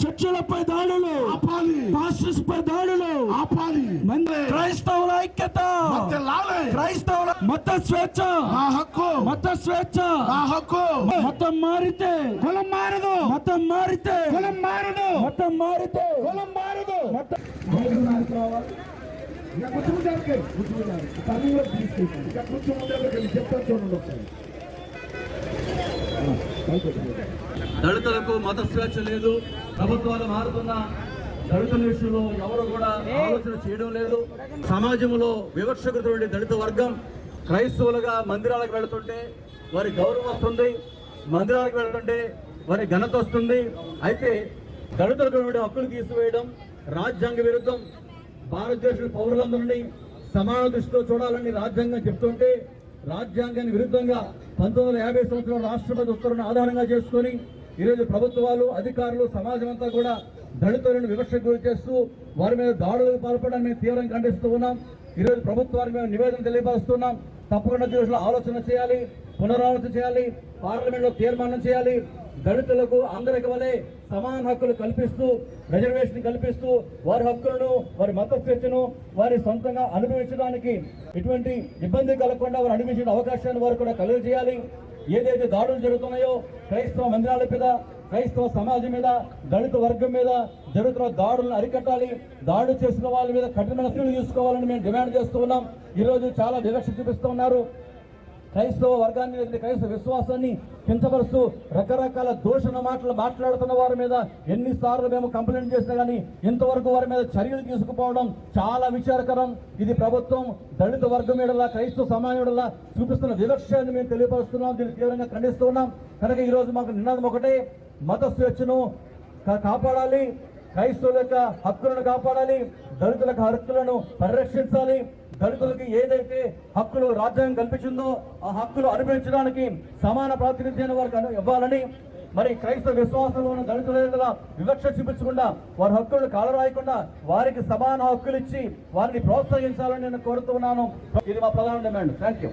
చర్చలపై దాడులు ఆపాలి, పాస్టర్స్ పై దాడులు ఆపాలి. క్రైస్తవుల ఐక్యత, క్రైస్తవుల మత స్వేచ్ఛ, నా హక్కు, మత స్వేచ్ఛ, నా హక్కు. మతం మారితే కులం మారదు, మతం మారితే కులం మారదు, మతం మారితే కులం మారదు. దళితులకు మత స్వేచ్ఛ లేదు. ప్రభుత్వాలు మారుతున్న దళితుల విషయంలో ఎవరు కూడా ఆలోచన చేయడం లేదు. సమాజంలో వివక్షకృతమైన దళిత వర్గం క్రైస్తవులుగా మందిరాలకు వెళుతుంటే వారి గౌరవం వస్తుంది, మందిరాలకు వెళుతుంటే వారి ఘనత వస్తుంది. అయితే దళితులకు హక్కులు తీసివేయడం రాజ్యాంగ విరుద్ధం. భారతదేశ పౌరులందరినీ సమాన దృష్టితో చూడాలని రాజ్యాంగం చెప్తుంటే రాజ్యాంగానికి విరుద్ధంగా 1950 సంవత్సరంలో రాష్ట్రపతి ఉత్తర్వులను ఆధారంగా చేసుకొని ఈరోజు ప్రభుత్వాలు, అధికారులు, సమాజం అంతా కూడా దళితులను వివక్షకు గురి చేస్తూ వారి మీద దాడులకు పాల్పడడానికి మేము తీవ్రంగా ఖండిస్తూ ఉన్నాం. ఈరోజు ప్రభుత్వానికి మేము నివేదన తెలియపరుస్తున్నాం. తప్పకుండా దీనిలో ఆలోచన చేయాలి, పునరాలోచన చేయాలి, పార్లమెంట్లో తీర్మానం చేయాలి. దళితులకు అందరికి వలె సమాన హక్కులు కల్పిస్తూ, రిజర్వేషన్ కల్పిస్తూ వారి హక్కులను, వారి మత స్వేచ్ఛను వారి సొంతంగా అనుభవించడానికి ఎటువంటి ఇబ్బంది కలగకుండా వారు అనుభవించిన అవకాశాన్ని వారు కూడా కలుగజేయాలి. ఏదైతే దాడులు జరుగుతున్నాయో క్రైస్తవ మందిరాల మీద, క్రైస్తవ సమాజం మీద, దళిత వర్గం మీద జరుగుతున్న దాడులను అరికట్టాలి. దాడి చేసిన వాళ్ళ మీద కఠినమైన చర్యలు తీసుకోవాలని మేము డిమాండ్ చేస్తూ ఉన్నాం. ఈరోజు చాలా వివక్ష చూపిస్తూ ఉన్నారు. క్రైస్తవ వర్గాన్ని, క్రైస్తవ విశ్వాసాన్ని కించపరుస్తూ రకరకాల దూషణ మాటలు మాట్లాడుతున్న వారి మీద ఎన్నిసార్లు మేము కంప్లైంట్ చేసినా కానీ ఇంతవరకు వారి మీద చర్యలు తీసుకుపోవడం చాలా విచారకరం. ఇది ప్రభుత్వం దళిత వర్గం మీడలా, క్రైస్తవ సమాజం మీడలా చూపిస్తున్న వివక్షాన్ని మేము తెలియపరుస్తున్నాం. దీన్ని తీవ్రంగా ఖండిస్తున్నాం. కనుక ఈరోజు మాకు నినాదం ఒకటే, మత స్వేచ్ఛను కాపాడాలి, క్రైస్తవుల యొక్క హక్కులను కాపాడాలి, దళితుల హక్కులను పరిరక్షించాలి. దళితులకి ఏదైతే హక్కులు రాజ్యాంగం కల్పించిందో ఆ హక్కులు అనుభవించడానికి సమాన ప్రాతినిధ్యాన్ని వారికి ఇవ్వాలని, మరి క్రైస్తవ విశ్వాసంలో ఉన్న దళితుల వివక్ష చూపించకుండా వారి హక్కులను కాలరాయకుండా వారికి సమాన హక్కులు ఇచ్చి వారిని ప్రోత్సహించాలని నేను కోరుతున్నాను. ఇది మా ప్రధాన డిమాండ్. Thank you.